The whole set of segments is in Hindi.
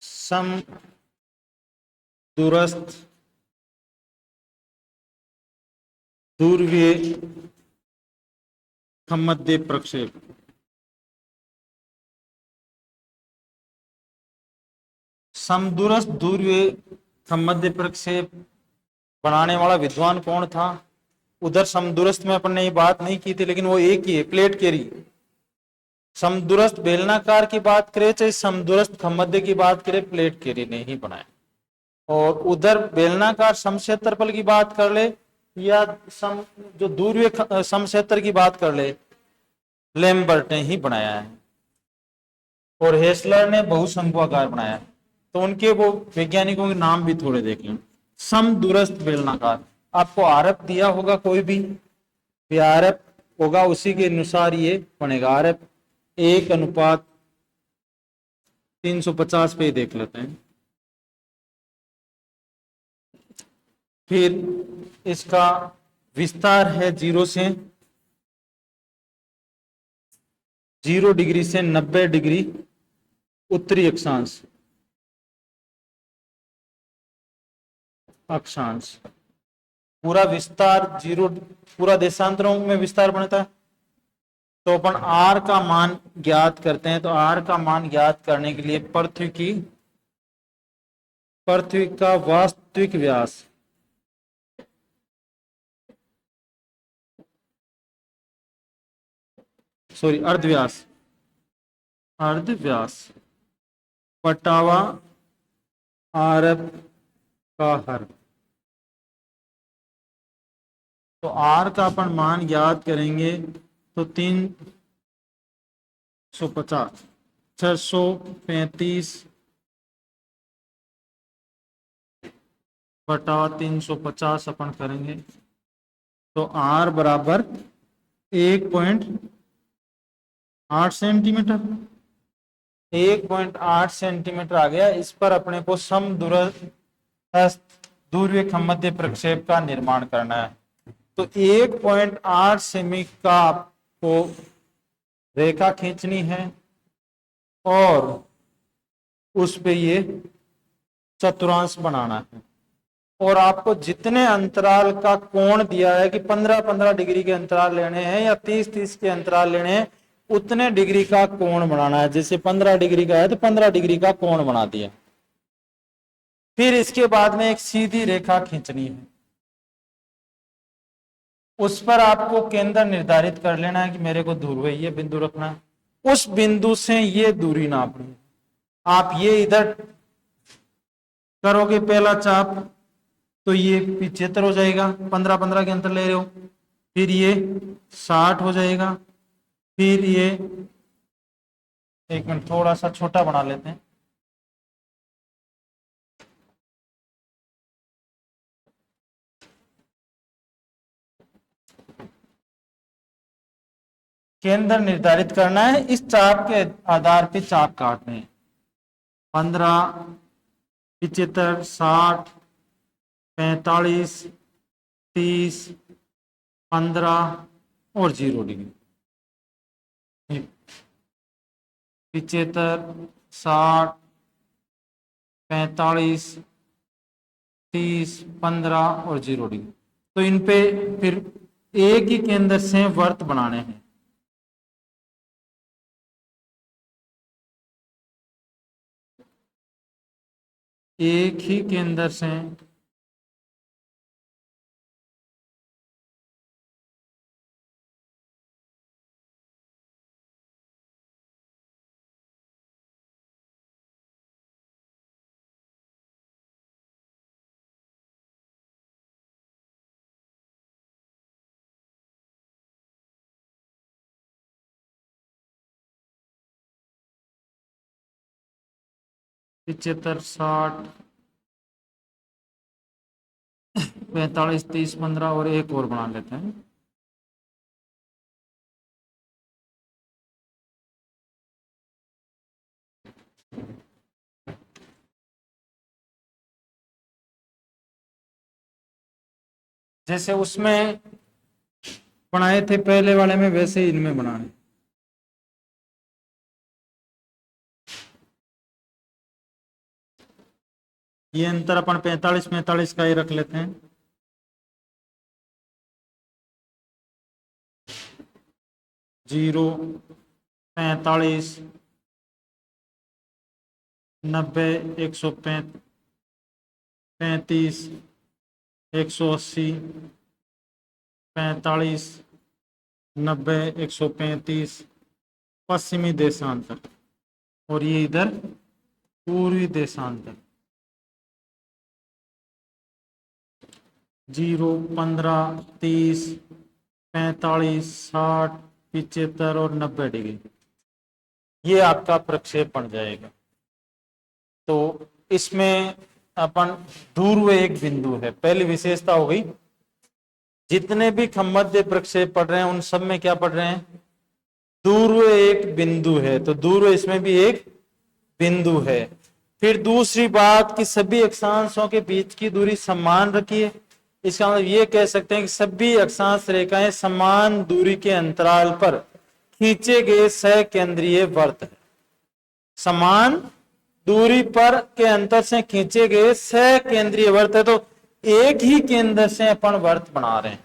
सम दूरस्थ दूरवीय मध्य प्रक्षेप। समदूरस्थ दूरवीय मध्य प्रक्षेप बनाने वाला विद्वान कौन था? उधर समदूरस्थ में अपन ने ये बात नहीं की थी, लेकिन वो एक ही है, प्लेट केरी। समदूरस्थ बेलनाकार की बात करें चाहे समदूरस्थ मध्य की बात करें, प्लेट केरी ने ही बनाया। और उधर बेलनाकार समक्षेत्रफल की बात कर ले या जो दूरवीय समक्षेत्र की बात कर ले, लैम्बर्ट ने ही बनाया है। और हेसलर ने बहुशंकुआकार बनाया। तो उनके वो वैज्ञानिकों के नाम भी थोड़े देख लें। समदूरस्थ बेलनाकार, आपको आरप दिया होगा, कोई भी आरप होगा उसी के अनुसार ये बनेगा। आरप 1:350 पे देख लेते हैं। फिर इसका विस्तार है 0 डिग्री से 90 डिग्री उत्तरी अक्षांश। पूरा विस्तार 0, पूरा देशांतरों में विस्तार बनता है। तो अपन आर का मान ज्ञात करते हैं। तो आर का मान ज्ञात करने के लिए पृथ्वी का वास्तविक व्यास अर्धव्यास पटावा आरब का हर। तो आर का अपन मान ज्ञात करेंगे तो 350 635 बटा 350 अपन करेंगे। तो आर बराबर 1.8 सेंटीमीटर। 1.8 सेंटीमीटर आ गया। इस पर अपने को दूरवीय मध्य प्रक्षेप का निर्माण करना है। तो 1.8 सेमी का आपको रेखा खींचनी है और उस पे ये चतुर्थांश बनाना है। और आपको जितने अंतराल का कोण दिया है कि 15-15 डिग्री के अंतराल लेने हैं या 30-30 के अंतराल लेने हैं, उतने डिग्री का कोण बनाना है। जैसे 15 डिग्री का है तो 15 डिग्री का कोण बना दिया। फिर इसके बाद में एक सीधी रेखा खींचनी है। उस पर आपको केंद्र निर्धारित कर लेना है कि मेरे को ध्रुव ये बिंदु रखना है। उस बिंदु से ये दूरी नापनी है। आप ये इधर करोगे पहला चाप तो ये 75 हो जाएगा, 15-15 के अंतर ले रहे हो। फिर ये 60 हो जाएगा। फिर ये, एक मिनट थोड़ा सा छोटा बना लेते हैं। केंद्र निर्धारित करना है, इस चाप के आधार पे चाप काटने हैं। 15, 75, 60, 45, 30, 15 और 0 डिग्री। 75, 60, 45, 30, 15 और 0 डिग्री। तो इन पे फिर एक ही केंद्र से वर्त बनाने हैं। एक ही केंद्र से पिछहत्तर, 60, 45, 30, 15 और एक और बना लेते हैं। जैसे उसमें बनाए थे पहले वाले में, वैसे इनमें बनाने। ये अंतर अपन 45-45 का ही रख लेते हैं। जीरो, 45, 90, 135, 180, 45, 90, 135, पश्चिमी देशांतर, और ये इधर पूर्वी देशांतर। 0, 15, 30, 45, 60, 75 और 90 डिग्री, ये आपका प्रक्षेप बन जाएगा। तो इसमें अपन ध्रुव एक बिंदु है, पहली विशेषता हो गई। जितने भी खमध्य प्रक्षेप पढ़ रहे हैं उन सब में क्या पढ़ रहे हैं, ध्रुव एक बिंदु है, तो ध्रुव इसमें भी एक बिंदु है। फिर दूसरी बात कि सभी अक्षांशों के बीच की दूरी समान रखिए। इसका मतलब ये कह सकते हैं कि सभी अक्षांश रेखाएं समान दूरी के अंतराल पर खींचे गए सकेंद्रीय वृत्त है। समान दूरी पर के अंतर से खींचे गए सकेंद्रीय वृत्त है, तो एक ही केंद्र से अपन वृत्त बना रहे हैं।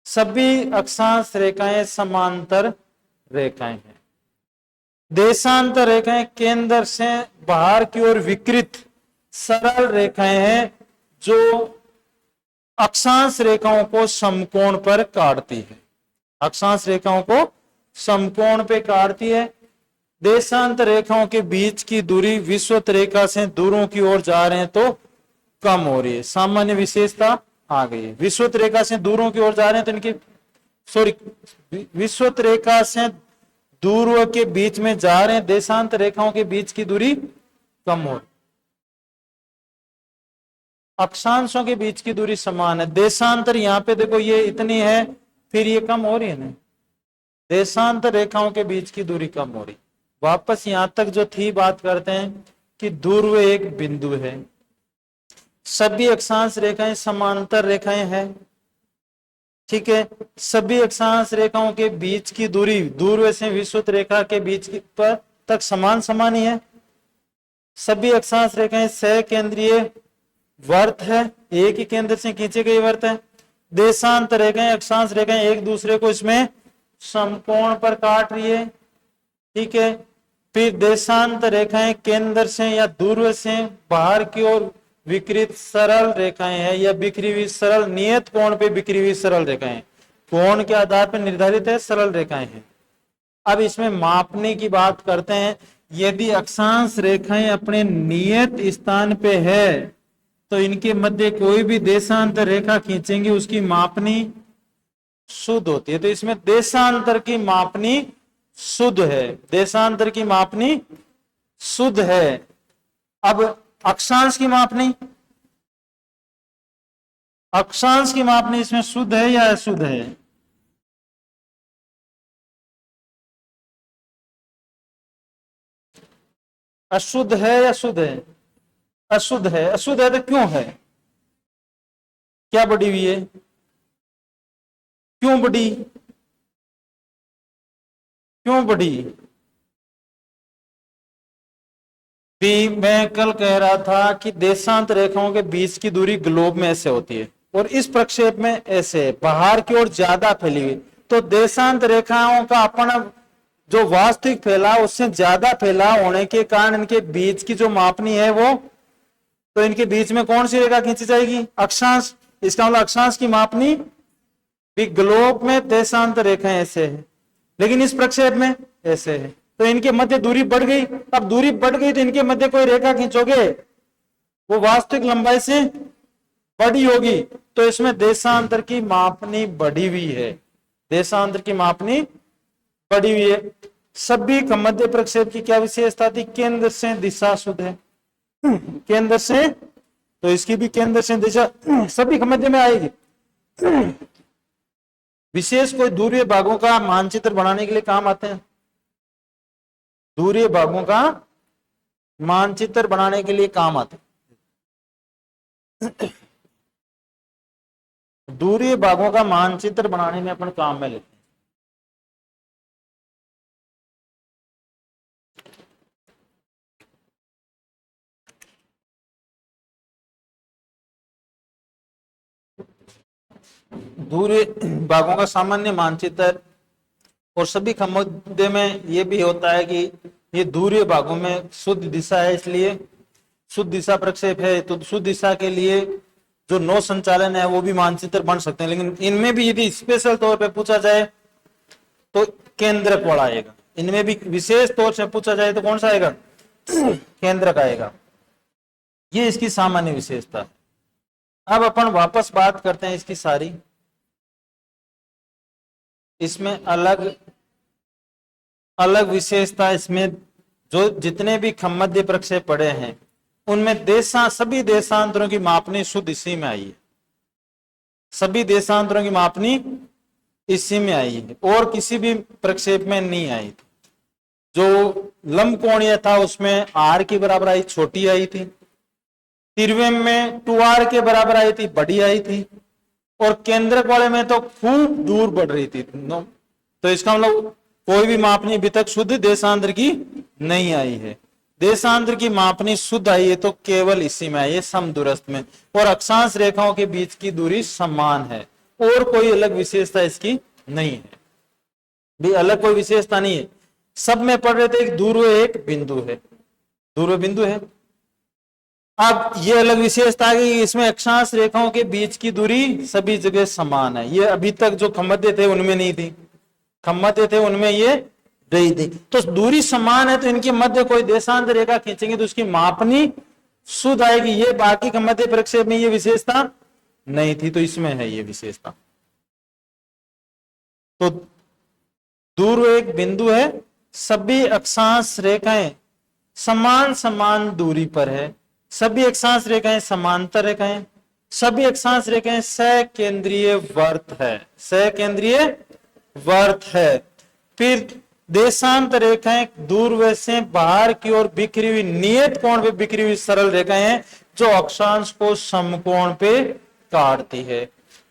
सभी अक्षांश रेखाएं समांतर रेखाएं हैं। देशांतर रेखाएं केंद्र से बाहर की ओर विकृत सरल रेखाएं हैं जो अक्षांश रेखाओं को समकोण पर काटती है। अक्षांश रेखाओं को समकोण पे काटती है। देशांतर रेखाओं के बीच की दूरी विषुवत रेखा से दूरों की ओर जा रहे हैं तो कम हो रही है। सामान्य विशेषता आ गई है। विषुवत रेखा से दूरों की ओर जा रहे हैं तो इनकी विषुवत रेखा से दूर के बीच में जा रहे हैं, देशांतर रेखाओं के बीच की दूरी कम हो रही। अक्षांशों के बीच की दूरी समान है। देशांतर यहां पे देखो ये इतनी है, फिर ये कम हो रही है ना, देशांतर रेखाओं के बीच की दूरी कम हो रही। वापस यहां तक जो थी बात करते हैं कि ध्रुव एक बिंदु है, सभी अक्षांश रेखाएं समांतर रेखाएं हैं, ठीक है। सभी अक्षांश रेखाओं के बीच की दूरी ध्रुव से विषुवत रेखा के बीच की पर तक समान समान ही है। सभी अक्षांश रेखाएं सकेंद्रीय वृत्त है, एक ही केंद्र से खींचे गए वृत्त है। देशांतर रेखाएं अक्षांश रेखाएं एक दूसरे को इसमें समकोण पर काट रही है, ठीक है। फिर देशांतर रेखाएं केंद्र से या ध्रुव से बाहर की ओर विकृत सरल रेखाएं हैं, या बिखरी हुई सरल नियत कोण पे बिखरी हुई सरल रेखाएं, कोण के आधार पर निर्धारित है सरल रेखाएं हैं। अब इसमें मापने की बात करते हैं। यदि अक्षांश रेखाएं अपने नियत स्थान पे है तो इनके मध्य कोई भी देशांतर रेखा खींचेंगे उसकी मापनी शुद्ध होती है। तो इसमें देशांतर की मापनी शुद्ध है, देशांतर की मापनी शुद्ध है। अब अक्षांश की मापनी, अक्षांश की मापनी इसमें शुद्ध है या अशुद्ध है? अशुद्ध है या शुद्ध है? अशुद्ध है। अशुद्ध है तो क्यों है? क्या बढ़ी हुई है? क्यों बढ़ी? क्यों बढ़ी? भी मैं कल कह रहा था कि देशांत रेखाओं के बीच की दूरी ग्लोब में ऐसे होती है और इस प्रक्षेप में ऐसे है, बाहर की ओर ज्यादा फैली हुई। तो देशांत रेखाओं का अपना जो वास्तविक फैलाव उससे ज्यादा फैलाव होने के कारण इनके बीच की जो मापनी है वो, तो इनके बीच में कौन सी रेखा खींची जाएगी? अक्षांश। इसका मतलब अक्षांश की मापनी भी ग्लोब में देशांत रेखाएं ऐसे है, लेकिन इस प्रक्षेप में ऐसे है, तो इनके मध्य दूरी बढ़ गई। अब दूरी बढ़ गई तो इनके मध्य कोई रेखा खींचोगे वो वास्तविक लंबाई से बड़ी होगी, तो इसमें देशांतर की मापनी बढ़ी हुई है, देशांतर की मापनी बढ़ी हुई है। सभी का मध्य प्रक्षेप की क्या विशेषता थी? केंद्र से दिशा शुद्ध है, केंद्र से, तो इसकी भी केंद्र से दिशा सभी का मध्य में आएगी। विशेष कोई दूरीय भागों का मानचित्र बनाने के लिए काम आते हैं, दूरीय भागों का मानचित्र बनाने के लिए काम आते हैं। दूरीय भागों का मानचित्र बनाने में अपन काम में लेते हैं। दूर भागों का सामान्य मानचित्र और सभी खमुद्दे में ये भी होता है कि ये दूर भागों में शुद्ध दिशा है, इसलिए शुद्ध दिशा प्रक्षेप है, तो शुद्ध दिशा के लिए जो नौ संचालन है वो भी मानचित्र बन सकते हैं। लेकिन इनमें भी यदि स्पेशल तौर पे पूछा जाए तो केंद्रक वाला आएगा। इनमें भी विशेष तौर से पूछा जाए तो कौन सा आएगा? केंद्रक आएगा। ये इसकी सामान्य विशेषता है। अब अपन वापस बात करते हैं इसकी सारी, इसमें अलग अलग विशेषता, इसमें जो जितने भी खमध्य प्रक्षेप पड़े हैं उनमें सभी देशांतरों की मापनी शुद्ध इसी में आई है। सभी देशांतरों की मापनी इसी में आई है और किसी भी प्रक्षेप में नहीं आई थी। जो लंब कोणीय था उसमें आर के बराबर आई, छोटी आई थी। तिरवें में 2r के बराबर आई थी, बड़ी आई थी। और केंद्रक वाले में तो खूब दूर बढ़ रही थी। तो इसका मतलब कोई भी मापनी अभी तक शुद्ध देशांतर की नहीं आई है। देशांतर की मापनी शुद्ध आई है तो केवल इसी में आई है, समदूरस्थ में। और अक्षांश रेखाओं के बीच की दूरी समान है और कोई अलग विशेषता इसकी नहीं है। भी अलग कोई विशेषता नहीं है, सब में पढ़ रहे थे एक दूर एक बिंदु है, दूर बिंदु है। अब ये अलग विशेषता है कि इसमें अक्षांश रेखाओं के बीच की दूरी सभी जगह समान है। ये अभी तक जो खमध्य थे उनमें नहीं थी, खमध्य थे उनमें ये रही थी। तो दूरी समान है तो इनके मध्य कोई देशांतर रेखा खींचेंगे तो उसकी मापनी शुद्ध आएगी। ये बाकी खमध्य प्रक्षेप में ये विशेषता नहीं थी, तो इसमें है ये विशेषता। तो दूर एक बिंदु है, सभी अक्षांश रेखाएं समान समान दूरी पर है, सभी अक्षांश रेखाएं समांतर रेखाएं, सभी अक्षांश रेखाएं सकेंद्रीय वर्त है, सकेंद्रीय वर्त है। फिर देशांतर रेखाएं दूर से बाहर की ओर बिखरी हुई नियत कोण पे बिखरी हुई सरल रेखाएं हैं जो अक्षांश को समकोण पे काटती है।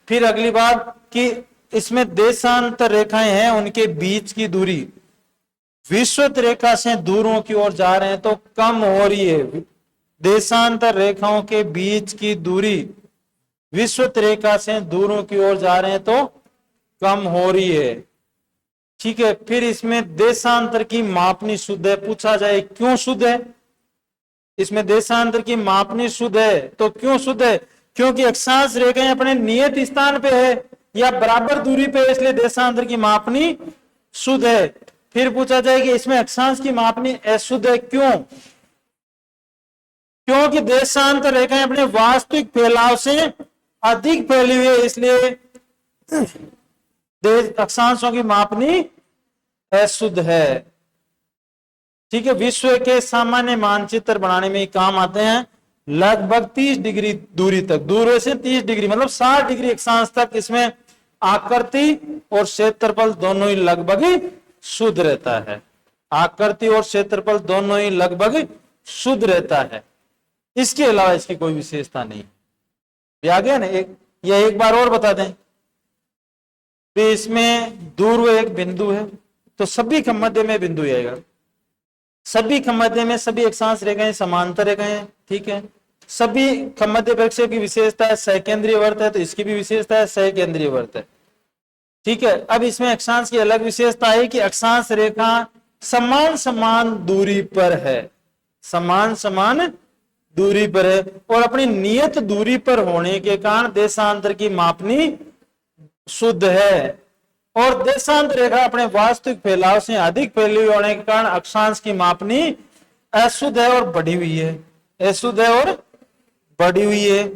फिर अगली बात कि इसमें देशांतर रेखाएं हैं, उनके बीच की दूरी विषुवत रेखा से दूरों की ओर जा रहे हैं तो कम हो रही है। देशांतर रेखाओं के बीच की दूरी विषुवत रेखा से दूरों की ओर जा रहे हैं तो कम हो रही है, ठीक है। फिर इसमें देशांतर की मापनी शुद्ध है, पूछा जाए क्यों शुद्ध है? इसमें देशांतर की मापनी शुद्ध है तो क्यों शुद्ध है? क्योंकि अक्षांश रेखाएं अपने नियत स्थान पे है या बराबर दूरी पे है, इसलिए देशांतर की मापनी शुद्ध है। फिर पूछा जाए कि इसमें अक्षांश की मापनी अशुद्ध है, क्यों? क्योंकि देशांतर रेखाएं अपने वास्तविक फैलाव से अधिक फैली हुई है, इसलिए अक्षांशों की मापनी अशुद्ध है, ठीक है। विश्व के सामान्य मानचित्र बनाने में काम आते हैं लगभग 30 डिग्री दूरी तक, दूर से 30 डिग्री मतलब 60 डिग्री अक्षांश तक इसमें आकृति और क्षेत्रफल दोनों ही लगभग शुद्ध रहता है। आकृति और क्षेत्रफल दोनों ही लगभग शुद्ध रहता है, इसके अलावा इसकी कोई विशेषता नहीं। आ गया ना? एक बार और बता दें, इसमें दूर एक बिंदु है तो सभी खमध्य में बिंदु आएगा, सभी खमध्य में सभी अक्षांश रेखाएं समांतर रेखाएं, ठीक है। सभी खमध्य प्रक्षेप की विशेषता है सकेंद्रीय वर्त है तो इसकी भी विशेषता है सकेंद्रीय वर्त है, ठीक है। अब इसमें अक्षांश की अलग विशेषता है कि अक्षांश रेखा समान समान दूरी पर है, समान समान दूरी पर है और अपनी नियत दूरी पर होने के कारण देशांतर की मापनी शुद्ध है। और देशांतर रेखा अपने वास्तविक फैलाव से अधिक फैली हुई होने के कारण अक्षांश की मापनी अशुद्ध है और बढ़ी हुई है, अशुद्ध है और बढ़ी हुई है।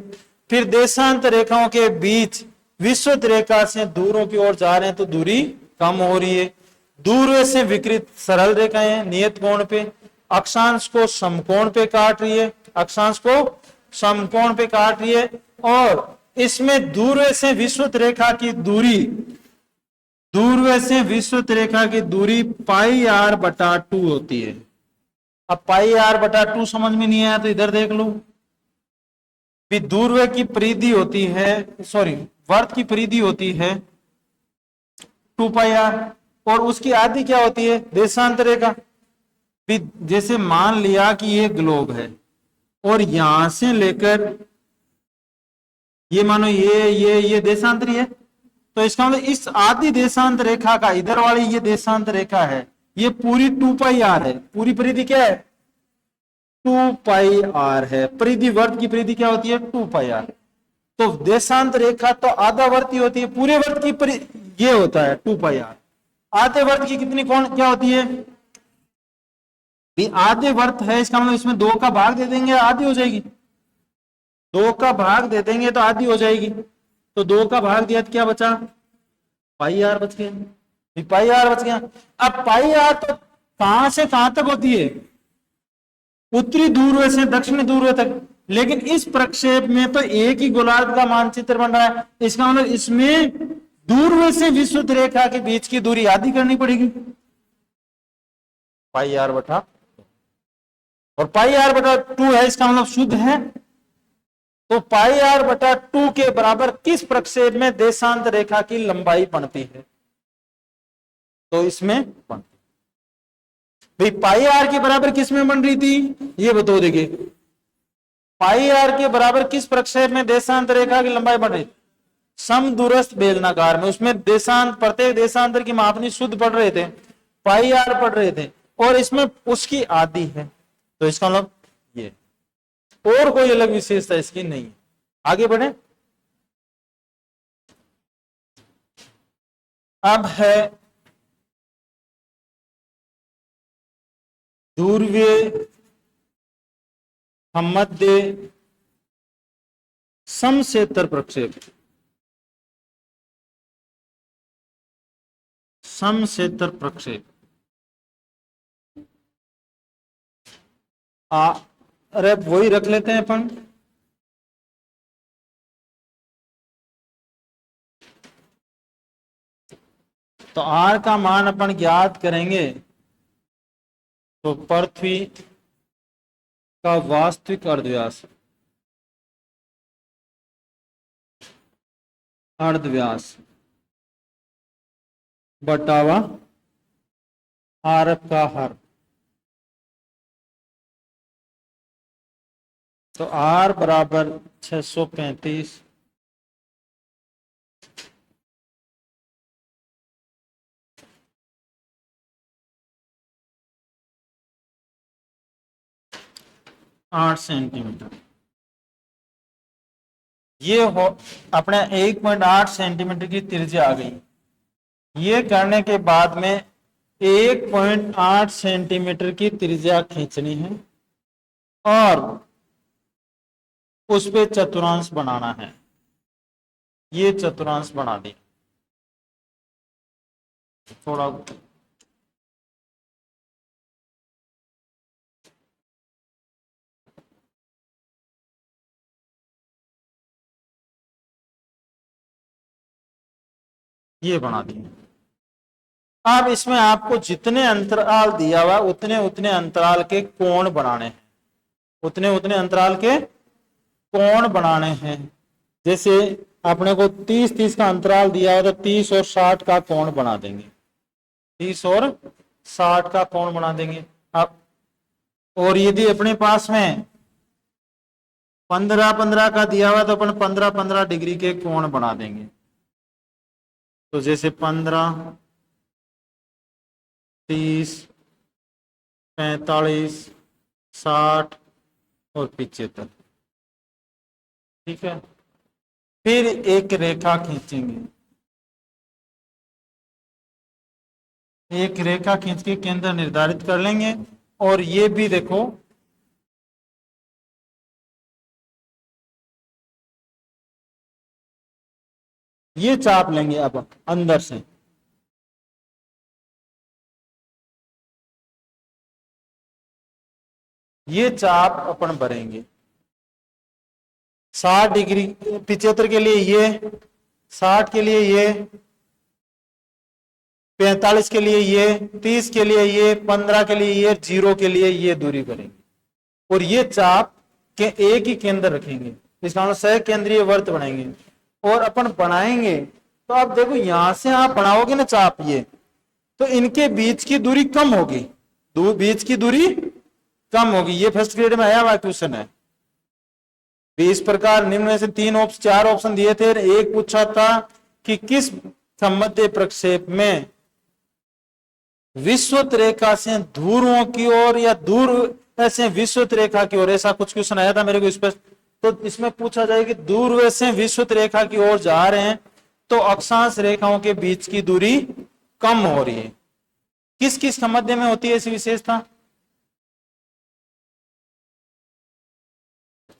फिर देशांतर रेखाओं के बीच विषुवत रेखा से दूरों की ओर जा रहे हैं तो दूरी कम हो रही है। दूर से विकृत सरल रेखाएं नियत कोण पे अक्षांश को समकोण पे काट रही है, अक्षांश को समकोण पे काट रही है। और इसमें दूर से विषुवत रेखा की दूरी, दूर से विषुवत रेखा की दूरी πr/2 होती है। अब πr/2 समझ में नहीं आया तो इधर देख लो, दूरवे की परिधि होती है, सॉरी वर्त की परिधि होती है 2πr और उसकी आधी क्या होती है? देशांतर रेखा। जैसे मान लिया कि ये ग्लोब है और यहां से लेकर ये मानो ये देशांतरी है, तो इसका मतलब इस आदि देशांत रेखा का इधर वाली ये देशांत रेखा है, ये पूरी 2πr है। पूरी परिधि क्या है? 2πr है। परिधि वर्त की परिधि क्या होती है? 2πr। तो देशांत रेखा तो आधा वर्त ही होती है, पूरे वर्त की ये होता है 2πr। आधे वर्त की कितनी कौन क्या होती है? आधे वर्त है, इसका मतलब इसमें 2 का भाग दे देंगे आधी हो जाएगी। 2 का भाग दे देंगे तो आधी हो जाएगी। तो 2 का भाग दिया तो क्या बचा? πr बच गया। πr बच गया। अब πr तो कहां से कहां तक होती है? उत्तरी ध्रुव से दक्षिणी ध्रुव तक। लेकिन इस प्रक्षेप में तो एक ही गोलार्ध का मानचित्र बन रहा है, इसका मतलब इसमें ध्रुव से विषुवत रेखा के बीच की दूरी आधी करनी पड़ेगी, πr बटा, और πr बटा 2 है, इसका मतलब शुद्ध है। तो πr बटा 2 के बराबर किस प्रक्षेप में देशांत रेखा की लंबाई बनती है? तो इसमें बनती भाई πr के बराबर किस में बन रही थी? ये बताओ। देखिए πr के बराबर किस प्रक्षेप में देशांत रेखा की लंबाई बढ़ रही? समदूरस्थ बेलनाकार में। उसमें देशांत, प्रत्येक देशांतर की मापनी शुद्ध पढ़ रहे थे, πr पढ़ रहे थे, और इसमें उसकी आधी है। तो इसका मतलब ये, और कोई अलग विशेषता इसकी नहीं है। आगे बढ़े। अब है ध्रुवीय मध्य समक्षेत्र प्रक्षेप। समक्षेत्र प्रक्षेप अरे वही रख लेते हैं अपन। तो r का मान अपन ज्ञात करेंगे, तो पृथ्वी का वास्तविक अर्धव्यास, अर्धव्यास बटावा आरक का हर। तो r बराबर 635 8 सेंटीमीटर। ये हो अपने 1.8 सेंटीमीटर की त्रिज्या आ गई। ये करने के बाद में 1.8 सेंटीमीटर की त्रिज्या खींचनी है और उस पे चतुर्थांश बनाना है। ये चतुर्थांश बना दी। थोड़ा ये बना दी। अब इसमें आपको जितने अंतराल दिया हुआ उतने उतने अंतराल के कोण बनाने हैं, उतने उतने अंतराल के कोण बनाने हैं। जैसे अपने को 30-30 का अंतराल दिया हो तो 30 और 60 का कोण बना देंगे, 30 और 60 का कोण बना देंगे। अब और यदि अपने पास में 15-15 का दिया हुआ तो अपन 15-15 डिग्री के कोण बना देंगे। तो जैसे 15, 30, 45, 60 और 75। ठीक है। फिर एक रेखा खींचेंगे, एक रेखा खींच के केंद्र निर्धारित कर लेंगे। और ये भी देखो ये चाप लेंगे अब अंदर से, ये चाप अपन भरेंगे 60 डिग्री, 75 के लिए ये, 60 के लिए ये, 45 के लिए ये, 30 के लिए ये, 15 के लिए ये, 0 के लिए ये दूरी करेंगे। और ये चाप के एक ही केंद्र रखेंगे, इसका मतलब सह केंद्रीय वर्त बनाएंगे। और अपन बनाएंगे तो अब देखो यहां से आप बनाओगे ना चाप, ये तो इनके बीच की दूरी कम होगी, बीच की दूरी कम होगी। ये फर्स्ट ग्रेड में आया हुआ क्वेश्चन है, इस प्रकार निम्न में से चार ऑप्शन दिए थे, एक पूछा था कि किस सम्मध्य प्रक्षेप में विश्वत रेखा से ध्रुवों की ओर या दूर से विश्वत रेखा की ओर, ऐसा कुछ क्वेश्चन आया था मेरे को स्पष्ट। तो इसमें पूछा जाए कि दूर से विश्वत रेखा की ओर जा रहे हैं तो अक्षांश रेखाओं के बीच की दूरी कम हो रही है। किस किस सम्मध्य में होती है ऐसी विशेषता?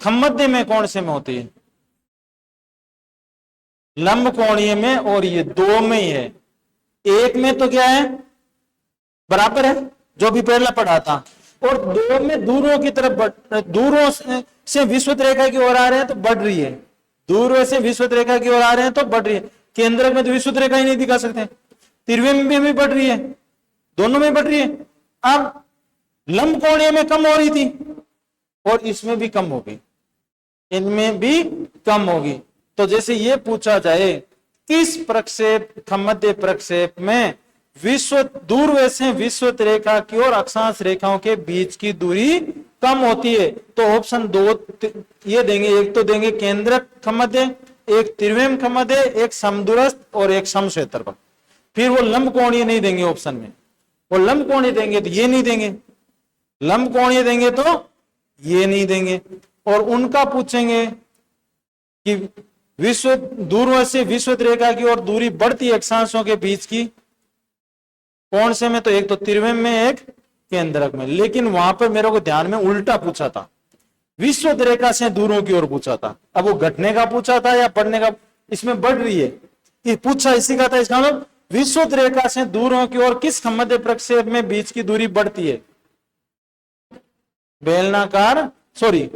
सम्मध्य में कौन से में होती है? लंब कोणीय में, और ये दो में ही है। एक में तो क्या है, बराबर है जो भी पहला पढ़ा था, और दो में दूरों की तरफ दूरों से विश्वत रेखा की ओर आ रहे हैं तो बढ़ रही है, दूर से विश्वत रेखा की ओर आ रहे हैं तो बढ़ रही है। केंद्र में तो विश्वत रेखा ही नहीं दिखा सकते, तिरवे में भी बढ़ रही है, दोनों में बढ़ रही है। अब लंब कोणीय में कम हो रही थी और इसमें भी कम होगी, इनमें भी कम होगी। तो जैसे ये पूछा जाए किस प्रक्षेप सम्मध्य प्रक्षेप में दूर से विश्वत रेखा की और अक्षांश रेखाओं के बीच की दूरी कम होती है, तो ऑप्शन दो ये देंगे, एक तो देंगे केंद्रक सम्मध्य, एक त्रिवेम सम्मध्य, एक समदूरस्थ और एक समक्षेत्रफल। फिर वो लंब कोणीय नहीं देंगे ऑप्शन में, वो लंब कोणीय देंगे तो ये नहीं देंगे, लंब कोणीय देंगे तो ये नहीं देंगे। और उनका पूछेंगे कि दूर से विश्वत रेखा की और दूरी बढ़ती अक्षांशों के बीच की, कौन से में? तो एक तो त्रिवेम में, एक केंद्रक में। लेकिन वहां पर मेरे को ध्यान में उल्टा पूछा था, विश्वत रेखा से दूरों की ओर पूछा था। अब वो घटने का पूछा था या बढ़ने का? इसमें बढ़ रही है, ये पूछा इसी का था। इसका मतलब विश्वत रेखा से दूरों की ओर किस सम्मध्य प्रक्षेप में बीच की दूरी बढ़ती है? बेलनाकार, सॉरी,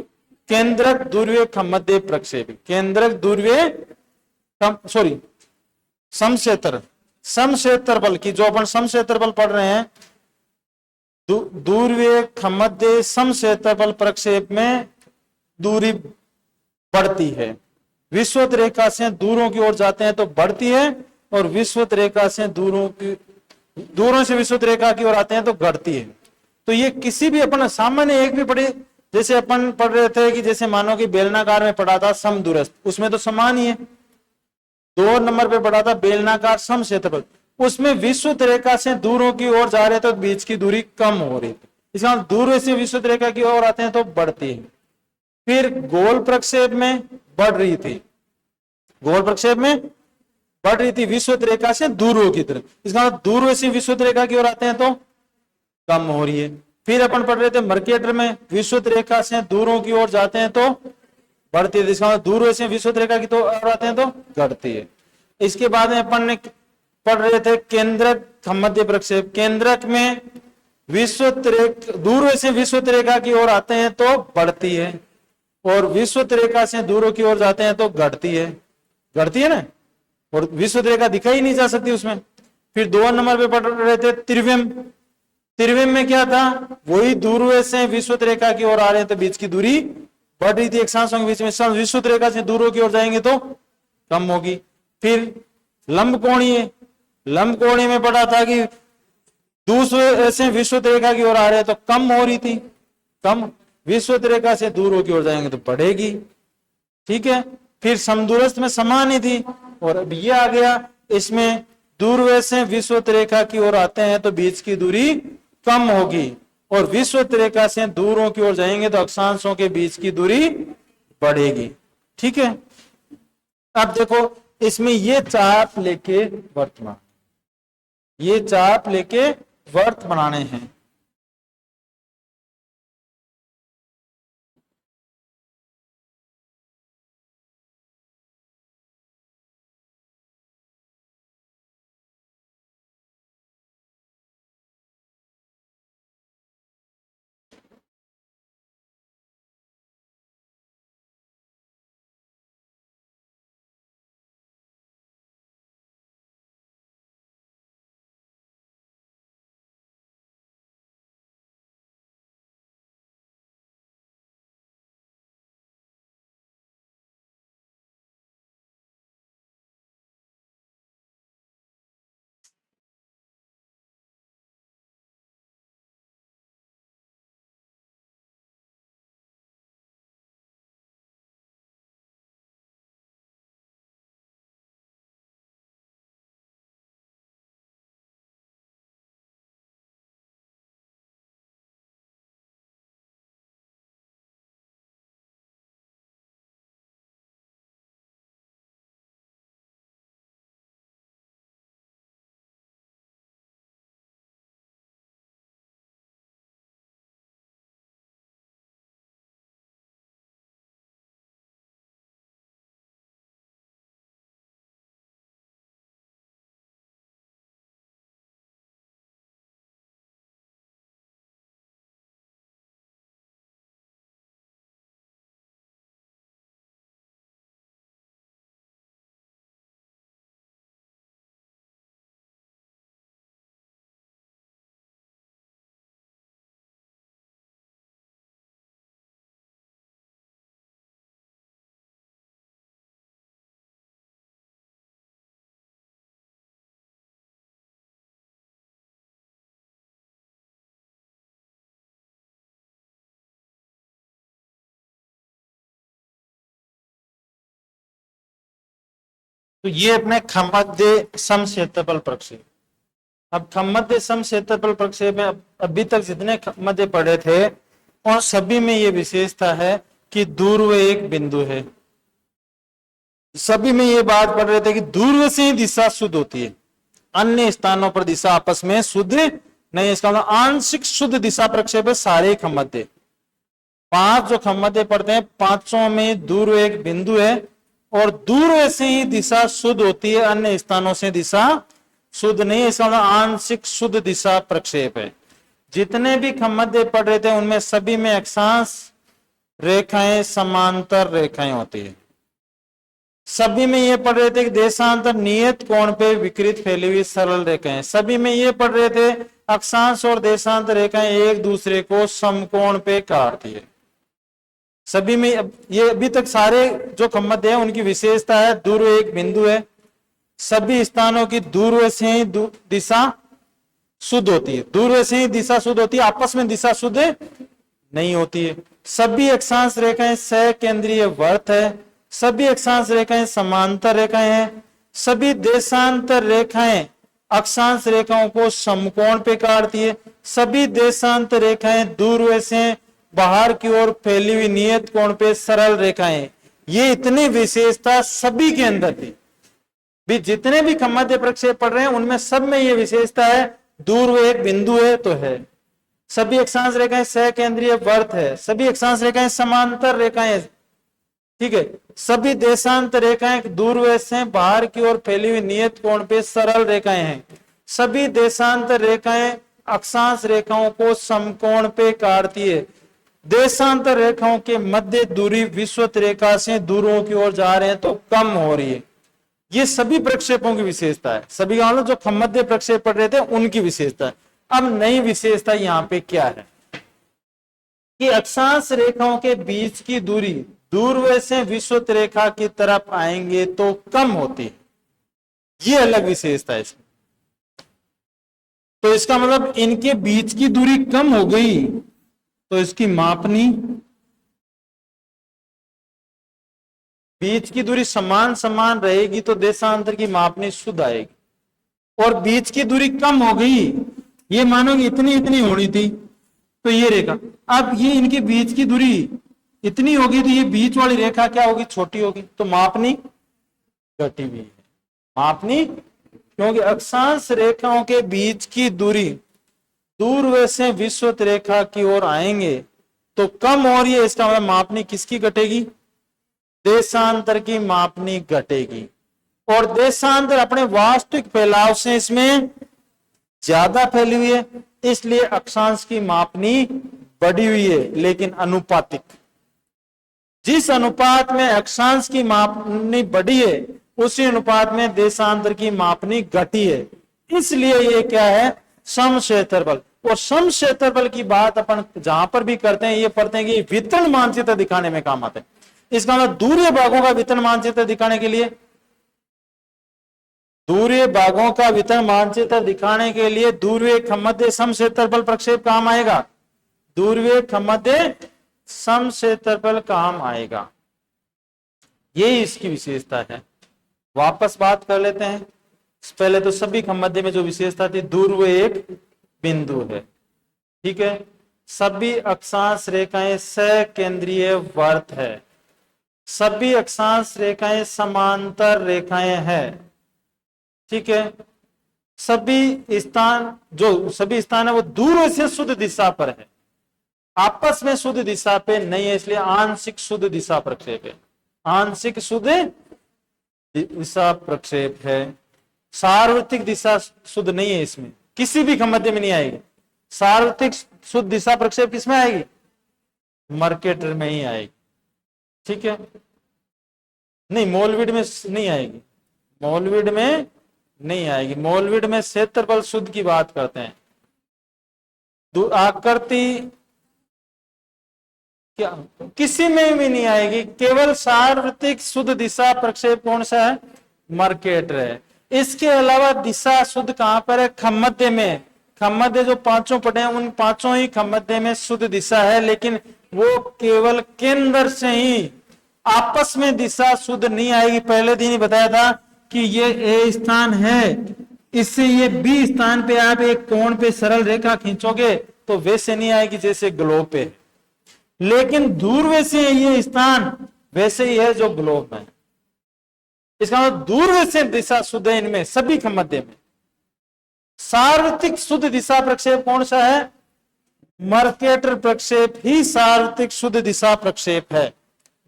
केंद्रक ध्रुवीय सम्मध्य प्रक्षेप, केंद्रक ध्रुवीय, सॉरी, समक्षेत्र, समक्षेत्रफल की जो अपन समक्षेत्रफल पढ़ रहे हैं, ध्रुवीय सम्मध्य समक्षेत्रफल प्रक्षेप में दूरी बढ़ती है। विश्वत रेखा से दूरों की ओर जाते हैं तो बढ़ती है, और विश्वत रेखा से दूरों से विश्वत रेखा की ओर आते हैं तो घटती है। तो ये किसी भी अपन सामान्य एक भी पढ़े, जैसे अपन पढ़ रहे थे कि जैसे मानो कि बेलनाकार में पढ़ा था समदूरस्थ, उसमें तो समान ही है। 2 नंबर पे पढ़ा था बेलनाकार समक्षेत्रफल, उसमें विश्वत रेखा से दूरों की ओर जा रहे तो बीच की दूरी कम हो रही थी, इसका दूर से विश्वत रेखा की ओर आते हैं तो बढ़ती है। फिर गोल प्रक्षेप में बढ़ रही थी, गोल प्रक्षेप में बढ़ रही थी विश्वत रेखा से दूरों की तरफ, इसका दूर से विश्वत रेखा की ओर आते हैं तो कम हो रही है। फिर अपन पढ़ रहे थे मर्केटर में विश्वत रेखा से दूरों की ओर जाते हैं तो बढ़ती है, इसका दूर से विश्वत रेखा की ओर आते हैं तो घटती है। इसके बाद में अपन ने पढ़ रहे थे केंद्रक सम्मध्य प्रक्षेप, केंद्रक में विश्वत रेखा दूर से विश्वत रेखा की ओर आते हैं तो बढ़ती है, और विश्वत रेखा से दूरों की ओर जाते हैं तो घटती है, घटती है ना, और विश्वत रेखा दिखाई नहीं जा सकती उसमें। फिर 2 नंबर पे पढ़ रहे थे त्रिवेम, त्रिवेम में क्या था, वही दूर से विश्वत रेखा की ओर आ रहे हैं तो बीच की दूरी बढ़ रही थी अक्षांशों के बीच में, विश्वत रेखा से दूरों की ओर जाएंगे तो कम होगी। फिर लंब कोणीय, लंब कोणीय में पढ़ा था कि दूसरे से विश्वत रेखा की ओर आ रहे हैं तो कम हो रही थी, कम, विश्वत रेखा से दूरों की ओर जाएंगे तो बढ़ेगी, ठीक है। फिर समदूरस्थ में समान ही थी, और अब ये आ गया इसमें दूर से विश्वत रेखा की ओर आते हैं तो बीच की दूरी कम होगी, और विश्वत रेखा से दूरों की ओर जाएंगे तो अक्षांशों के बीच की दूरी बढ़ेगी, ठीक है। अब देखो इसमें ये चाप लेके वर्तमान, ये चाप लेके वर्त बनाने हैं। तो ये अपने खमध्य समक्षेत्रफल प्रक्षेप। अब खमध्य समक्षेत्रफल प्रक्षेप में अभी तक जितने खमध्य पढ़े थे और सभी में ये विशेषता है कि दूरव एक बिंदु है। सभी में ये बात पढ़ रहे थे कि दूरव से ही दिशा शुद्ध होती है, अन्य स्थानों पर दिशा आपस में शुद्ध नहीं। इसका मतलब आंशिक शुद्ध दिशा प्रक्षेप है सारे खमध्य। 5 जो खमध्य पढ़ते हैं, 5 में दूरव एक बिंदु है और दूरव से ही दिशा शुद्ध होती है, अन्य स्थानों से दिशा शुद्ध नहीं है। इसका मतलब आंशिक शुद्ध दिशा प्रक्षेप है। जितने भी खमध्य पढ़ रहे थे उनमें सभी में अक्षांश रेखाएं समांतर रेखाएं होती है। सभी में ये पढ़ रहे थे कि देशांतर नियत कोण पे विकृत फैली हुई सरल रेखाएं। सभी में ये पढ़ रहे थे अक्षांश और देशांतर रेखाएं एक दूसरे को समकोण पे काटती है। सभी में ये अभी तक सारे जो खमध्य है उनकी विशेषता है दूरव एक बिंदु है, सभी स्थानों की दूरव से ही दिशा शुद्ध होती है, दूरव से ही दिशा शुद्ध होती है, आपस में दिशा शुद्ध नहीं होती है। सभी अक्षांश रेखाएं सकेंद्रीय वर्त है, सभी अक्षांश रेखाएं समांतर रेखाएं हैं, सभी देशांतर रेखाएं अक्षांश रेखाओं को समकोण पे काटती है, सभी देशांतर रेखाएं दूरव से बाहर की ओर फैली हुई नियत कोण पे सरल रेखाएं। ये इतनी विशेषता सभी के अंदर थी। भी जितने भी खमध्य प्रक्षेप पढ़ रहे हैं उनमें सब में ये विशेषता है दूरव एक बिंदु है तो है, सभी अक्षांश रेखाएं सकेंद्रीय वर्त है, सभी अक्षांश रेखाएं समांतर रेखाएं, ठीक है, सभी देशांतर रेखाएं दूरव से बाहर की ओर फैली हुई नियत कोण पे सरल रेखाएं हैं, सभी देशांतर रेखाएं अक्षांश रेखाओं को समकोण पे काटती है, देशांतर रेखाओं के मध्य दूरी विषुवत रेखा से दूरों की ओर जा रहे हैं तो कम हो रही है। ये सभी प्रक्षेपों की विशेषता है। सभी का मतलब जो खमध्य प्रक्षेप पढ़ रहे थे उनकी विशेषता है। अब नई विशेषता यहाँ पे क्या है कि अक्षांश रेखाओं के बीच की दूरी दूरव से विषुवत रेखा की तरफ आएंगे तो कम होती है। ये अलग विशेषता है इसमें। तो इसका मतलब इनके बीच की दूरी कम हो गई तो इसकी मापनी, बीच की दूरी समान समान रहेगी तो देशांतर की मापनी शुद्ध आएगी, और बीच की दूरी कम हो गई, ये मानो इतनी इतनी होनी थी तो ये रेखा, अब ये इनके बीच की दूरी इतनी होगी तो ये बीच वाली रेखा क्या होगी, छोटी होगी, तो मापनी घटी हुई है। मापनी क्योंकि अक्षांश रेखाओं के बीच की दूरी दूरव से विषुवत रेखा की ओर आएंगे तो कम हो रही है। इसका मतलब मापनी किसकी घटेगी, देशांतर की मापनी घटेगी, और देशांतर अपने वास्तविक फैलाव से इसमें ज्यादा फैली हुई है, इसलिए अक्षांश की मापनी बढ़ी हुई है, लेकिन अनुपातिक। जिस अनुपात में अक्षांश की मापनी बढ़ी है उसी अनुपात में देशांतर की मापनी घटी है, इसलिए ये क्या है, समक्षेत्रफल। और समक्षेत्रफल की बात अपन जहां पर भी करते हैं ये पढ़ते हैं कि वितरण मानचित्र दिखाने में काम आते हैं। इसका मतलब दूरीय भागों का वितरण मानचित्र दिखाने के लिए, दूरीय भागों का वितरण मानचित्र दिखाने के लिए दूरवीय खमध्य समक्षेत्रफल प्रक्षेप काम आएगा, दूरवीय खमध्य समक्षेत्रफल काम आएगा। ये इसकी विशेषता है। वापस बात कर लेते हैं। पहले तो सभी खमध्य में जो विशेषता थी दूरव एक बिंदु है, ठीक है, सभी अक्षांश रेखाएं सकेंद्रीय वर्त है, सभी अक्षांश रेखाएं समांतर रेखाएं हैं, ठीक है, सभी स्थान है वो दूर से शुद्ध दिशा पर है, आपस में शुद्ध दिशा पे नहीं है, इसलिए आंशिक शुद्ध दिशा प्रक्षेप है, आंशिक शुद्ध दिशा प्रक्षेप है। सार्वत्रिक दिशा शुद्ध नहीं है, इसमें किसी भी खमध्य में नहीं आएगी। सार्वत्रिक शुद्ध दिशा प्रक्षेप किसमें आएगी, मर्केटर में ही आएगी, ठीक है, नहीं मोलविड में नहीं आएगी, मोलविड में नहीं आएगी। मोलविड में क्षेत्रफल शुद्ध की बात करते हैं। आकृति क्या किसी में भी नहीं आएगी, केवल सार्वत्रिक शुद्ध दिशा प्रक्षेप कौन सा है, मर्केटर है। इसके अलावा दिशा शुद्ध कहां पर है, खमध्य में। खमध्य जो पांचों पढ़े हैं उन पांचों ही खमध्य में शुद्ध दिशा है, लेकिन वो केवल केंद्र से ही, आपस में दिशा शुद्ध नहीं आएगी। पहले दिन ही बताया था कि ये ए स्थान है, इससे ये बी स्थान पे आप एक कोण पे सरल रेखा खींचोगे तो वैसे नहीं आएगी जैसे ग्लोब पे, लेकिन दूर से ये स्थान वैसे ही है जो ग्लोब में। इसका मतलब दूर से दिशा शुद्ध है इनमें सभी के मध्य में। सार्वत्रिक शुद्ध दिशा प्रक्षेप कौन सा है? मर्केटर प्रक्षेप ही सार्वत्रिक शुद्ध दिशा प्रक्षेप है,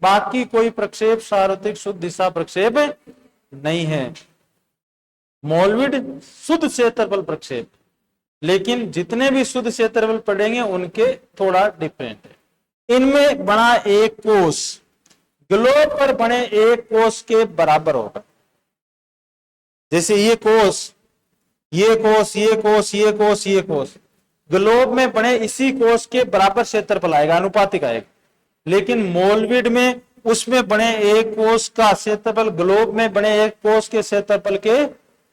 बाकी कोई प्रक्षेप सार्वत्रिक शुद्ध दिशा प्रक्षेप नहीं है। मोलविड शुद्ध क्षेत्रफल प्रक्षेप, लेकिन जितने भी शुद्ध क्षेत्रफल पढ़ेंगे उनके थोड़ा डिफरेंट है। इनमें बना एक कोष ग्लोब पर बने एक कोष के बराबर होगा। जैसे ये कोष, ये कोष, ये कोष, ये कोष, ये कोष, ग्लोब में बने इसी कोष के बराबर क्षेत्रफल आएगा, अनुपातिक आएगा। लेकिन मोलविड में उसमें बने एक कोष का क्षेत्रफल ग्लोब में बने एक कोष के क्षेत्रफल के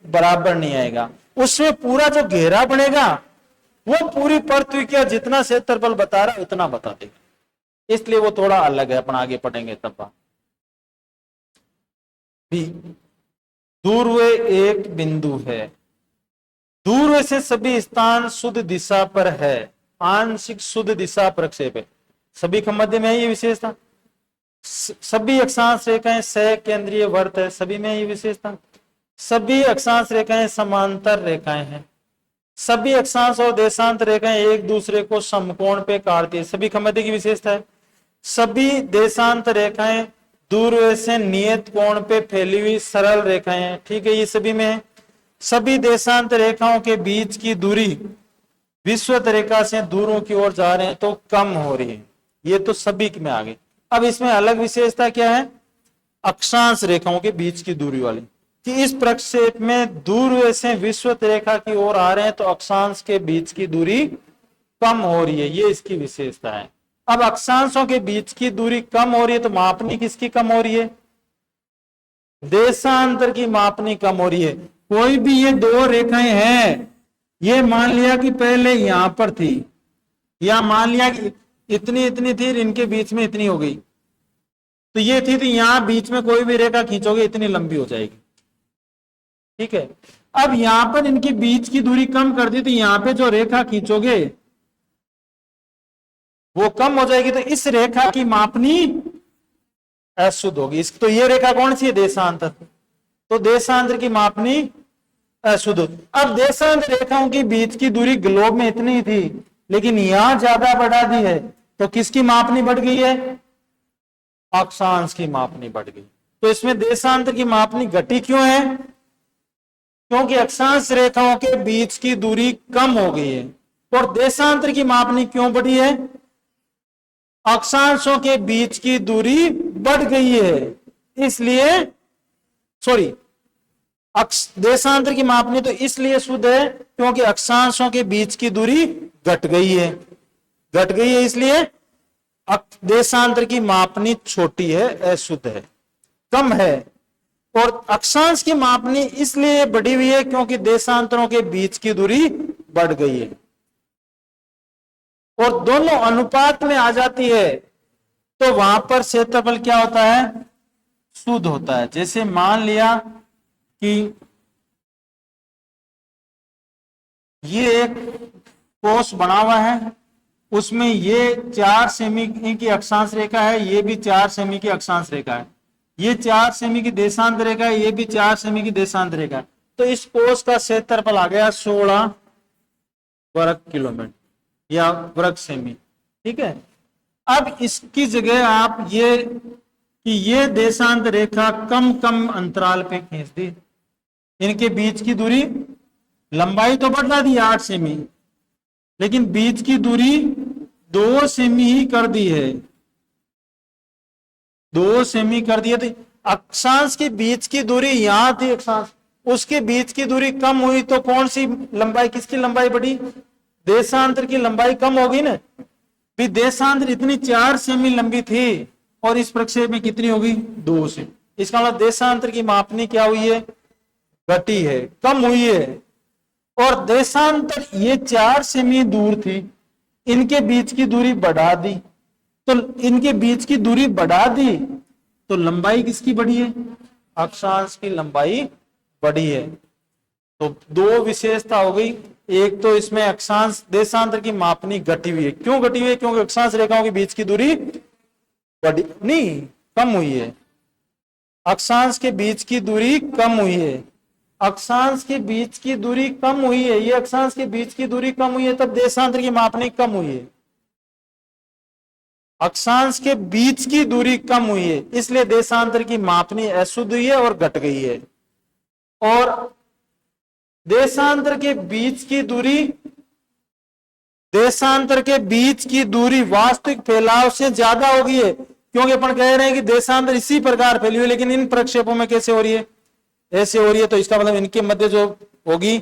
बराबर नहीं आएगा। उसमें पूरा जो घेरा बनेगा वो पूरी पृथ्वी का जितना क्षेत्रफल बता रहा है उतना बता देगा, इसलिए वो थोड़ा अलग है, अपन आगे पढ़ेंगे तब। दूरवे एक बिंदु है, दूर से सभी स्थान शुद्ध दिशा पर है, आंशिक शुद्ध दिशा प्रक्षेप है। सभी के मध्य में ये विशेषता, सभी अक्षांश रेखाएं सह केंद्रीय वर्त है, सभी में ये विशेषता। सभी अक्षांश रेखाएं समांतर रेखाएं हैं, सभी अक्षांश और देशांतर रेखाएं एक दूसरे को समकोण पे काटती है, सभी के मध्य की विशेषता है। सभी देशांतर रेखाएं दूर से नियत कोण पे फैली हुई सरल रेखाएं हैं, ठीक है, ये सभी में है। सभी देशांतर रेखाओं के बीच की दूरी विषुवत रेखा से दूरों की ओर जा रहे हैं तो कम हो रही है, ये तो सभी में आ गई। अब इसमें अलग विशेषता क्या है? अक्षांश रेखाओं के बीच की दूरी वाली, कि इस प्रक्षेप में दूर से विषुवत रेखा की ओर आ रहे हैं तो अक्षांश के बीच की दूरी कम हो रही है, ये इसकी विशेषता है। अब अक्षांशों के बीच की दूरी कम हो रही है तो मापनी किसकी कम हो रही है? देशांतर की मापनी कम हो रही है। कोई भी ये दो रेखाएं हैं, ये मान लिया कि पहले यहां पर थी, या मान लिया कि इतनी इतनी थी, इनके बीच में इतनी हो गई, तो ये थी, तो यहां बीच में कोई भी रेखा खींचोगे इतनी लंबी हो जाएगी, ठीक है। अब यहां पर इनके बीच की दूरी कम कर दी तो यहां पे जो रेखा खींचोगे वो कम हो जाएगी, तो इस रेखा की मापनी अशुद्ध होगी। तो ये रेखा कौन सी है? देशांतर, तो देशांतर की मापनी अशुद्ध। अब देशांतर रेखाओं के बीच की दूरी ग्लोब में इतनी थी, लेकिन यहां ज्यादा बढ़ा दी है, तो किसकी मापनी बढ़ गई है? अक्षांश की मापनी बढ़ गई। तो इसमें देशांतर की मापनी घटी क्यों है? क्योंकि अक्षांश रेखाओं के बीच की दूरी कम हो गई है। और देशांतर की मापनी क्यों बढ़ी है? अक्षांशों के बीच की दूरी बढ़ गई है, इसलिए सॉरी, देशांतर की मापनी तो इसलिए शुद्ध है क्योंकि अक्षांशों के बीच की दूरी घट गई है, घट गई है, इसलिए देशांतर की मापनी छोटी है, अशुद्ध है, कम है। और अक्षांश की मापनी इसलिए बढ़ी हुई है क्योंकि देशांतरों के बीच की दूरी बढ़ गई है, और दोनों अनुपात में आ जाती है तो वहां पर क्षेत्रफल क्या होता है? शुद्ध होता है। जैसे मान लिया कि ये एक कोष बना हुआ है, उसमें ये 4 सेमी की अक्षांश रेखा है, ये भी 4 सेमी की अक्षांश रेखा है, ये 4 सेमी की देशांत रेखा है, ये भी 4 सेमी की देशांत रेखा है। तो इस कोष का क्षेत्रफल आ गया 16 वर्ग किलोमीटर या वर्ग सेमी, ठीक है। अब इसकी जगह आप ये कि ये देशांत रेखा कम कम अंतराल पे खींच दी, इनके बीच की दूरी, लंबाई तो बढ़ा दी 8 सेमी, लेकिन बीच की दूरी 2 सेमी ही कर दी है, 2 सेमी कर दी है। तो अक्षांश के बीच की दूरी यहां थी, अक्षांश, उसके बीच की दूरी कम हुई तो कौन सी लंबाई, किसकी लंबाई बढ़ी? देशांतर की लंबाई कम होगी ना। भी देशांतर इतनी 4 सेमी लंबी थी और इस प्रक्षेप में कितनी होगी? 2 सेमी। इसका मतलब देशांतर की मापनी क्या हुई है? घटी है, कम हुई है। और देशांतर ये 4 सेमी दूर थी, इनके बीच की दूरी बढ़ा दी, तो इनके बीच की दूरी बढ़ा दी तो लंबाई किसकी बढ़ी है? अक्षांश की लंबाई बड़ी है। तो दो विशेषता हो गई, एक तो इसमें अक्षांश देशांतर की मापनी घटी हुई है। क्यों घटी हुई है? क्योंकि अक्षांश रेखाओं के बीच की दूरी बड़ी नहीं, कम हुई है। अक्षांश के बीच की दूरी कम हुई है, अक्षांश के बीच की दूरी कम हुई है, ये अक्षांश के बीच की दूरी कम हुई है, तब देशांतर की मापनी कम हुई है। अक्षांश के बीच की दूरी कम हुई है, इसलिए देशांतर की मापनी अशुद्ध हुई है और घट गई है। और देशांतर के बीच की दूरी, देशांतर के बीच की दूरी वास्तविक फैलाव से ज्यादा हो गई है, क्योंकि अपन कह रहे हैं कि देशांतर इसी प्रकार फैली हुई, लेकिन इन प्रक्षेपों में कैसे हो रही है? ऐसे हो रही है। तो इसका मतलब इनके मध्य जो होगी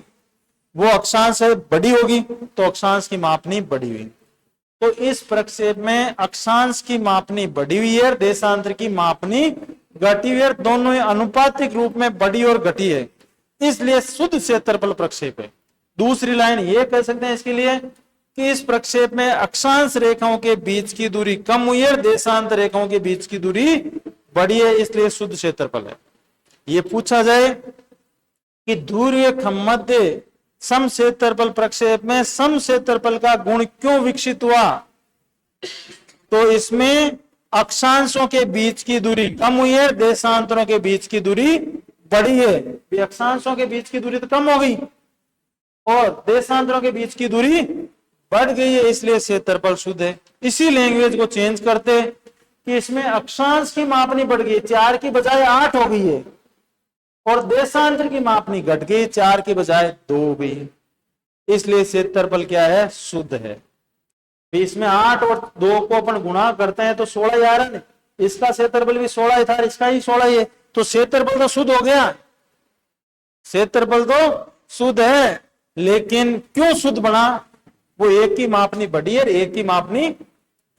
वो अक्षांश है बड़ी होगी, तो अक्षांश की मापनी बड़ी हुई। तो इस प्रक्षेप में अक्षांश की मापनी बढ़ी हुई है, देशांतर की मापनी घटी हुई है, दोनों अनुपातिक रूप में बढ़ी और घटी है, इसलिए शुद्ध क्षेत्रफल प्रक्षेप है। दूसरी लाइन ये कह सकते हैं इसके लिए कि इस प्रक्षेप में अक्षांश रेखाओं के बीच की दूरी कम हुई है, देशांतर रेखाओं के बीच की दूरी बढ़ी है, इसलिए शुद्ध क्षेत्रफल है। ये पूछा जाए कि ध्रुवीय मध्य सम क्षेत्रफल प्रक्षेप में सम क्षेत्रफल का गुण क्यों विकसित हुआ? तो इसमें अक्षांशों के बीच की दूरी कम हुई है, देशांतरों के बीच की दूरी बढ़ी है। अक्षांशों के बीच की दूरी तो कम हो गई और देशांतरों के बीच की दूरी बढ़ गई है, इसलिए क्षेत्रफल शुद्ध है। इसी लैंग्वेज को चेंज करते कि इसमें अक्षांश की मापनी बढ़ गई, 4 की बजाय 8 हो गई है, और देशांतर की मापनी घट गई, 4 की बजाय 2 हो गई, इसलिए क्षेत्रफल क्या है? शुद्ध है। इसमें 8 और 2 को अपन गुणा करते हैं तो 16 ही आ रहा है, इसका क्षेत्रफल भी 16 ही था, इसका ही 16 ही है, तो क्षेत्रफल तो शुद्ध हो गया, क्षेत्रफल तो शुद्ध है। लेकिन क्यों शुद्ध बना? वो एक की मापनी बढ़ी है, एक की मापनी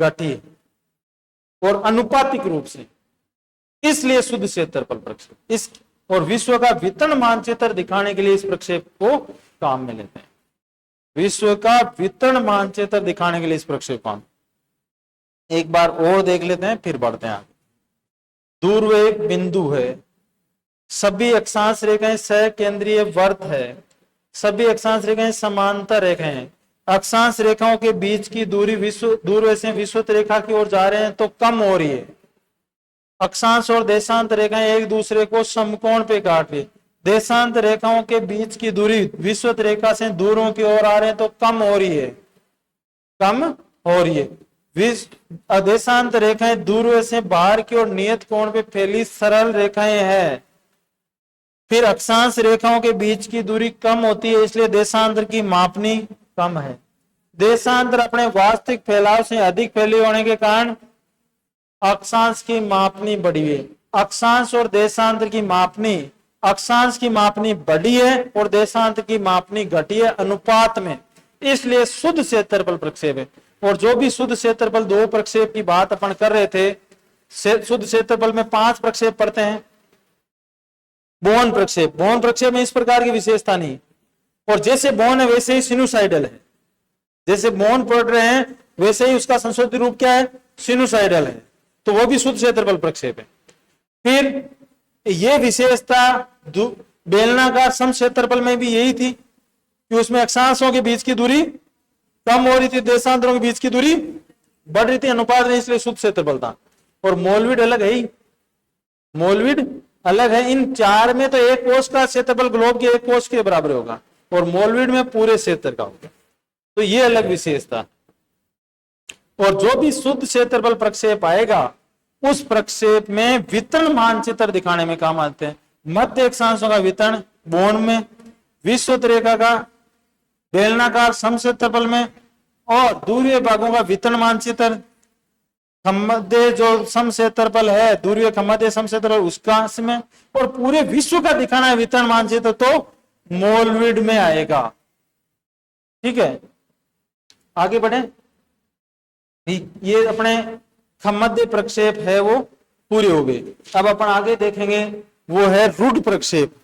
घटी है, और अनुपातिक रूप से, इसलिए शुद्ध क्षेत्रफल प्रक्षेप। इस और विश्व का वितरण मानचित्र दिखाने के लिए इस प्रक्षेप को काम में लेते हैं। विश्व का वितरण मानचित्र दिखाने के लिए इस प्रक्षेप को एक बार और देख लेते हैं, फिर बढ़ते हैं आगे। ध्रुव एक बिंदु है, सभी अक्षांश रेखाएं सकेंद्रीय वर्त है, सभी अक्षांश रेखाएं समांतर रेखाएं हैं। अक्षांश रेखाओं के बीच की दूरी ध्रुव से विषुवत रेखा की ओर जा रहे हैं तो कम हो रही है। अक्षांश और देशांत रेखाएं एक दूसरे को समकोण पे काट रही है। देशांत रेखाओं के बीच की दूरी विषुवत रेखा से दूरों की ओर आ रहे हैं तो कम हो रही है, कम हो रही है। देशांत रेखाएं ध्रुव से बाहर की ओर नियत कोण पे फैली सरल रेखाएं हैं। फिर अक्षांश रेखाओं के बीच की दूरी कम होती है, इसलिए देशांतर की मापनी कम है। देशांतर अपने वास्तविक फैलाव से अधिक फैले होने के कारण अक्षांश की मापनी बढ़ी है। अक्षांश और देशांतर की मापनी, अक्षांश की मापनी बढ़ी है और देशांतर की मापनी घटी है अनुपात में, इसलिए शुद्ध क्षेत्रफल प्रक्षेप है। और जो भी शुद्ध क्षेत्रफल दो प्रक्षेप की बात अपन कर रहे थे, शुद्ध क्षेत्रफल में 5 प्रक्षेप पढ़ते हैं। बोहन प्रक्षेप, बोहन प्रक्षेप में इस प्रकार की विशेषता नहीं, और जैसे बोहन है वैसे ही सिनुसाइडल है। जैसे बोहन पढ़ रहे हैं वैसे ही उसका संशोधित रूप क्या है? सिनुसाइडल है, तो वो भी शुद्ध क्षेत्रफल प्रक्षेप है। फिर ये विशेषता बेलनाकार सम क्षेत्रफल में भी यही थी कि उसमें अक्षांशों के बीच की दूरी कम हो रही थी, देशांतरों के बीच की दूरी बढ़ रही थी अनुपात में, इसलिए शुद्ध क्षेत्रफल था। और मोलविड अलग है ही, मोलविड अलग है। इन 4 में तो एक कोष का क्षेत्रफल ग्लोब के एक कोष के बराबर होगा, और मोलविड में पूरे क्षेत्र का होगा, तो ये अलग विशेषता। और जो भी शुद्ध क्षेत्रफल प्रक्षेप आएगा उस प्रक्षेप में वितरण मानचित्र दिखाने में काम आते हैं। मध्य अक्षांशों का वितरण बोहन में, विषुवत रेखा का बेलनाकार सम क्षेत्रफल में, और ध्रुवीय भागों का वितरण मानचित्र मध्य जो सम क्षेत्रफल है, ध्रुवीय मध्य सम क्षेत्रफल उसका में, और पूरे विश्व का दिखाना है वितरण मानचित्र तो मोलविड में आएगा। ठीक है, आगे बढ़े। ये अपने मध्य प्रक्षेप है वो पूरे हो गए। अब अपन आगे देखेंगे वो है रुड प्रक्षेप।